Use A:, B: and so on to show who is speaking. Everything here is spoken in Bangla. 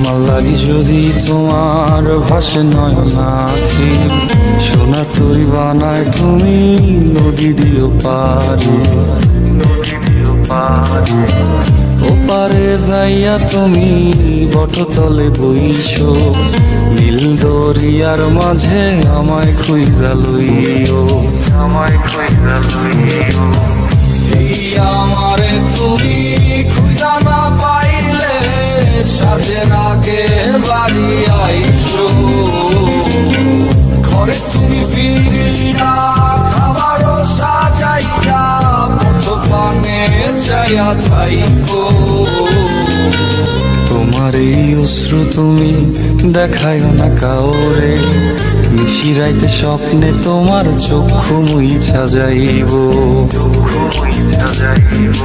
A: আমার লাগি যদি তোমার ভাসে নয়নাতে, সোনার তরি বানায় তুমি নদী দিও পারে, ওপারে যাইয়া তুমি বটতলে বইছো, নীল দরিয়ার মাঝে আমায় খুঁজা লইও, আমায় খুঁজা লইও। এই আমারে তুমি খুঁজা না পাইলে সাজের আগে বাড়ি আইছো, ঘরে তুমি ফিরিয়া খাবারও সাজাইয়া পথ পানে চাইয়া থাইকো। তোমার এই অশ্রু তুমি দেখায়ও না কাউরে, নিশিরাইতে স্বপ্নে তোমার চক্ষু মুইছা যাইব, চক্ষু মুইছা যাইব।